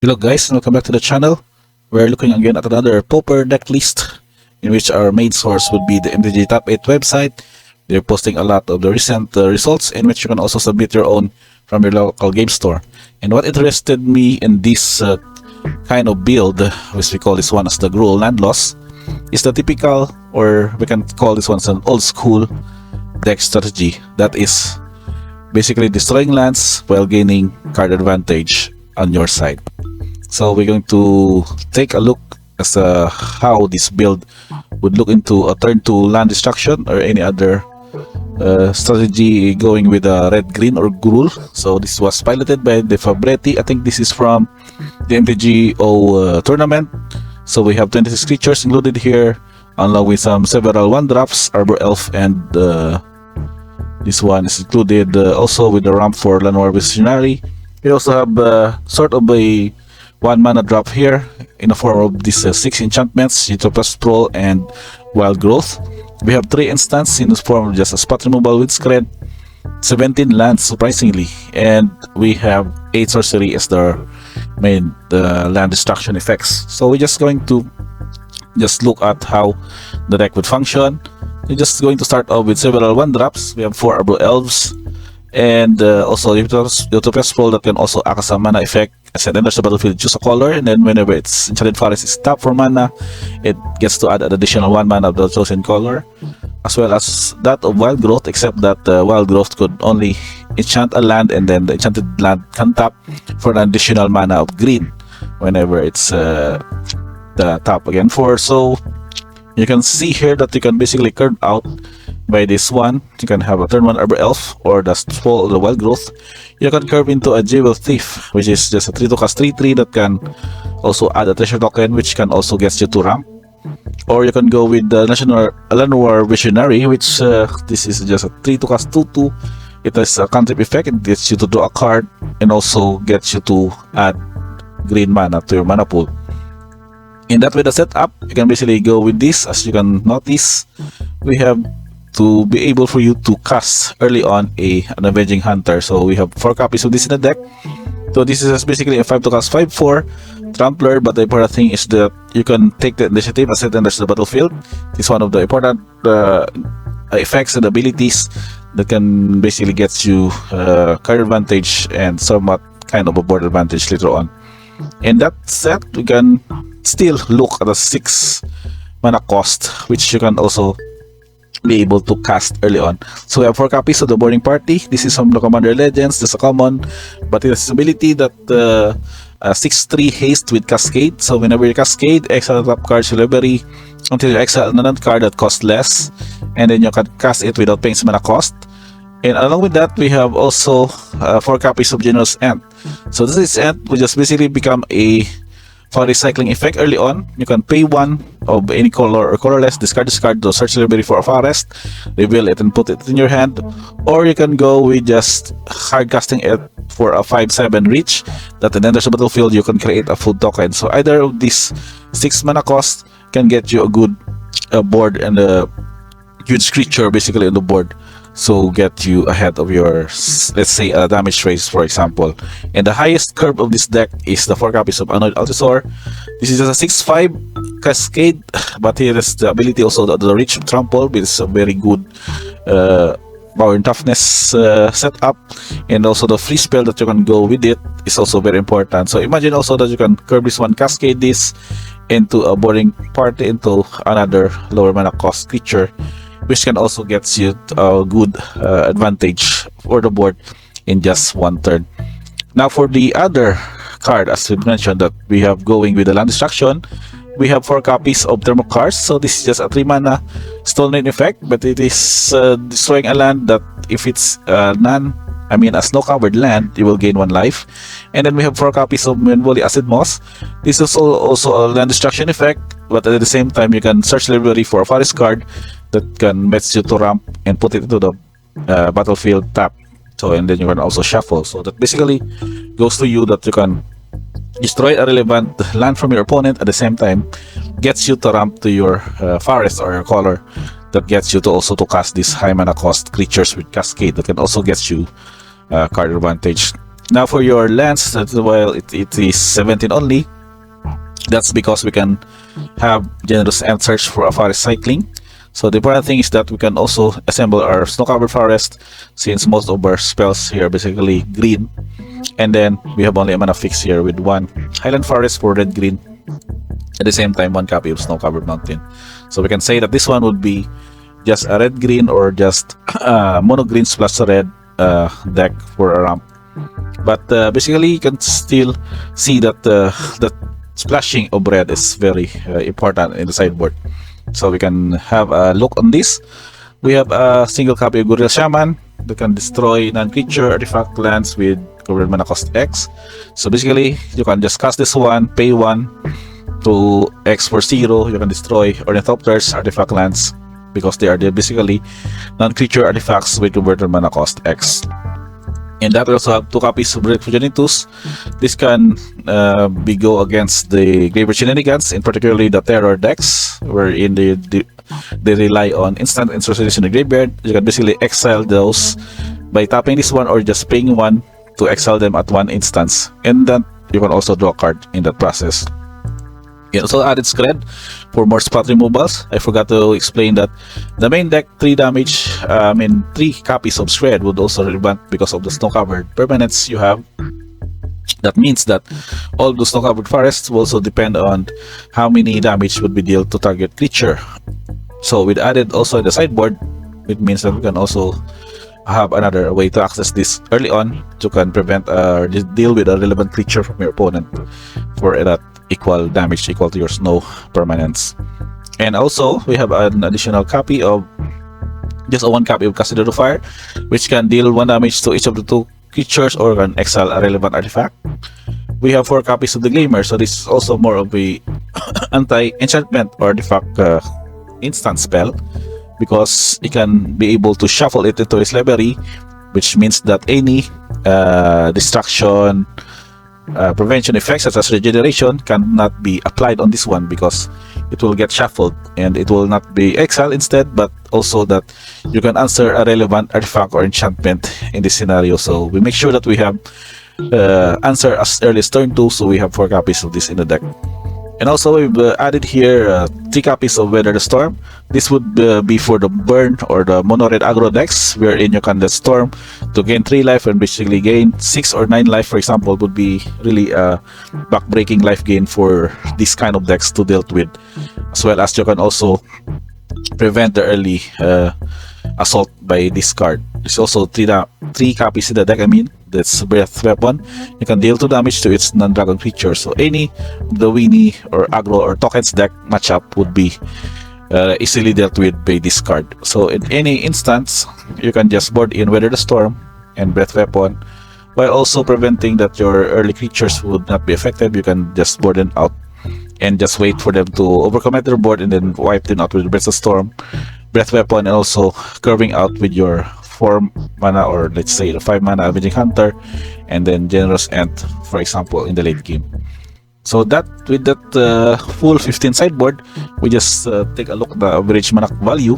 Hello guys, and welcome back to the channel. We're looking again at another Pauper deck list, in which our main source would be the MTG Top 8 website. They're posting a lot of the recent results, in which you can also submit your own from your local game store. And what interested me in this kind of build, which we call this one as the Gruul land loss, is the typical, or we can call this one as an old school deck strategy. That is basically destroying lands while gaining card advantage on your side. So we're going to take a look as how this build would look into a turn 2 land destruction or any other strategy going with red-green or Gruul. So this was piloted by the Fabretti. I think this is from the MTG tournament. So we have 26 creatures included here, along with several 1-drops, Arbor Elf, and this one is included also with the ramp for Llanowar Visionary. We also have sort of a 1 mana drop here in the form of these 6 enchantments, Utopia Sprawl and Wild Growth. We have 3 instants in the form of just a spot removal with Scred, 17 lands surprisingly, and we have 8 sorcery as the main land destruction effects. So we're just going to look at how the deck would function. We're just going to start off with several 1-drops. We have 4 Arbor Elves, and also Utopia Sprawl that can also act as a mana effect. As it enters the battlefield, choose a color, and then whenever its Enchanted Forest is tapped for mana, it gets to add an additional 1 mana of the chosen color, as well as that of Wild Growth, except that Wild Growth could only enchant a land, and then the enchanted land can tap for an additional mana of green whenever it's the tap again for. So you can see here that you can basically curve out by this one. You can have a turn 1 Arbor Elf or the Sprawl or the Wild Growth. You can curve into a Jewel Thief, which is just a 3 to cast 3/3 that can also add a treasure token, which can also get you to ramp. Or you can go with the Llanowar Visionary, which this is just a 3 to cast 2/2. It has a cantrip effect. It gets you to draw a card and also gets you to add green mana to your mana pool. In that way, the setup, you can basically go with this. As you can notice, we have to be able for you to cast early on an Avenging Hunter. So we have 4 copies of this in the deck. So this is basically a 5 to cast 5/4 Trampler, but the important thing is that you can take the initiative as it enters the battlefield. This is one of the important effects and abilities that can basically get you card advantage and somewhat kind of a board advantage later on. In that set, we can still look at a 6 mana cost, which you can also be able to cast early on. So we have 4 copies of the Boarding Party. This is from the Commander Legends. This is a common, but it has this ability that 6/3 haste with Cascade. So whenever you Cascade, exile the top card to library until you exile another card that costs less, and then you can cast it without paying some mana cost. And along with that, we have also 4 copies of Generous Ant. So this is Ant, which just basically become a for recycling effect early on. You can pay 1 of any color or colorless, discard this card to search library for a forest, reveal it and put it in your hand. Or you can go with just hard casting it for a 5/7 reach that then enters the battlefield. You can create a food token. So either of these 6 mana cost can get you a good board and a huge creature basically on the board. So get you ahead of your, let's say, a damage race, for example. And the highest curve of this deck is the 4 copies of Annoyed Altisor. This is just a 6/5 Cascade, but here is the ability also the Reach Trample, which is a very good power and toughness setup. And also the free spell that you can go with it is also very important. So imagine also that you can curve this one, Cascade this into a Boarding Party, into another lower mana cost creature, which can also get you a good advantage for the board in just 1 turn. Now for the other card, as we mentioned, that we have going with the land destruction, we have 4 copies of Thermocars. So this is just a 3 mana Stone Rain effect, but it is destroying a land that if it's a snow covered land, you will gain 1 life. And then we have 4 copies of Menvoli Acid Moss. This is also a land destruction effect, but at the same time you can search library for a forest card that can match you to ramp and put it into the battlefield tap. So and then you can also shuffle. So that basically goes to you that you can destroy a relevant land from your opponent, at the same time gets you to ramp to your forest or your color that gets you to also to cast these high mana cost creatures with Cascade that can also get you card advantage. Now for your lands, well, it is 17 only. That's because we can have generous and search for a forest cycling. So the important thing is that we can also assemble our snow-covered forest, since most of our spells here are basically green. And then we have only a mana fix here with one Highland Forest for red-green. At the same time, one copy of Snow-Covered Mountain. So we can say that this one would be just a red-green or just mono greens plus a red deck for a ramp. But basically, you can still see that the splashing of red is very important in the sideboard. So we can have a look on this. We have a single copy of Gruul Shaman that can destroy non-creature artifact lands with covered mana cost X. So basically, you can just cast this one, pay 1 to X for 0. You can destroy Ornithopters artifact lands because they are basically non-creature artifacts with converted mana cost X. And that we also have 2 copies of Relic Progenitus. This can go against the Graveyard Shenanigans, in particularly the Terror decks, wherein they rely on instant and sorceries in the graveyard. You can basically exile those by tapping this one or just paying 1 to exile them at 1 instance. And then you can also draw a card in that process. It also added Scred for more spot removals. I forgot to explain that the main deck 3 damage, 3 copies of Scred would also relevant because of the snow-covered permanents you have. That means that all the snow-covered forests will also depend on how many damage would be dealt to target creature. So with added also in the sideboard, it means that we can also have another way to access this early on. You can prevent deal with a relevant creature from your opponent for that equal damage equal to your snow permanents. And also we have an additional copy of just a 1 copy of Cascade of Fire, which can deal 1 damage to each of the 2 creatures or can exile a relevant artifact. We have 4 copies of the Gleamer, so this is also more of a anti-enchantment or artifact instant spell, because it can be able to shuffle it into his library, which means that any destruction prevention effects such as regeneration cannot be applied on this one, because it will get shuffled and it will not be exiled instead, but also that you can answer a relevant artifact or enchantment in this scenario. So we make sure that we have answer as early as turn 2, so we have 4 copies of this in the deck. And also we've added here 3 copies of Weather the Storm. This would be for the burn or the mono red aggro decks, wherein you can the storm to gain 3 life and basically gain 6 or 9 life, for example, would be really a back-breaking life gain for this kind of decks to deal with. As well as you can also prevent the early assault by this card. There's also 3 copies in the deck, that's Breath Weapon. You can deal 2 damage to its non-dragon creature. So any the Winnie or aggro or tokens deck matchup would be easily dealt with by this card. So in any instance, you can just board in Weather the Storm and Breath Weapon, while also preventing that your early creatures would not be affected. You can just board them out and just wait for them to overcommit their board and then wipe them out with Breath of Storm, Breath Weapon, and also curving out with your 4 mana or let's say the 5 mana Avenging Hunter, and then Generous Ant, for example, in the late game. So that with that full 15 sideboard, we just take a look at the average mana value.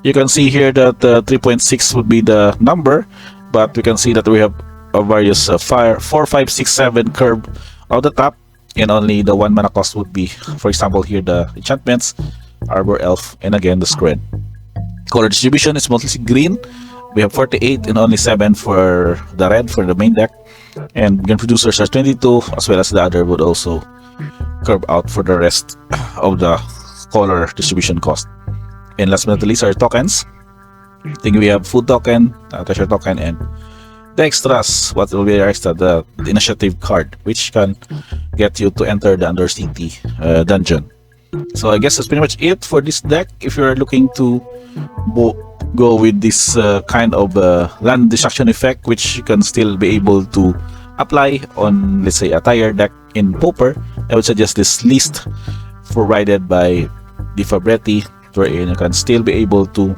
You can see here that 3.6 would be the number, but we can see that we have a various 4, 5, 6, 7 curve on the top, and only the 1 mana cost would be, for example, here the enchantments, Arbor Elf, and again the Scred. Color distribution is mostly green. We have 48 and only 7 for the red for the main deck, and Game Producers are 22, as well as the other would also curve out for the rest of the color distribution cost. And last but not least are tokens. I think we have Food Token, Treasure Token, and the extras. What will be the extra? The Initiative card, which can get you to enter the Undercity dungeon. So I guess that's pretty much it for this deck. If you're looking to go with this kind of land destruction effect, which you can still be able to apply on, let's say, a tire deck in Pauper, I would suggest this list provided by Di Fabretti, wherein you can still be able to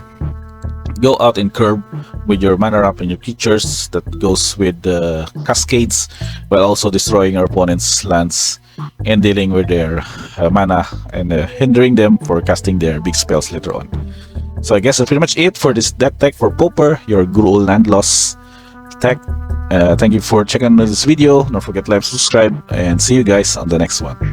go out and curve with your mana ramp and your creatures that goes with the cascades, while also destroying our opponent's lands and dealing with their mana and hindering them for casting their big spells later on. So I guess that's pretty much it for this deck tech for Pauper, your Gruul land loss tech. Thank you for checking out this video. Don't forget to like, subscribe, and see you guys on the next one.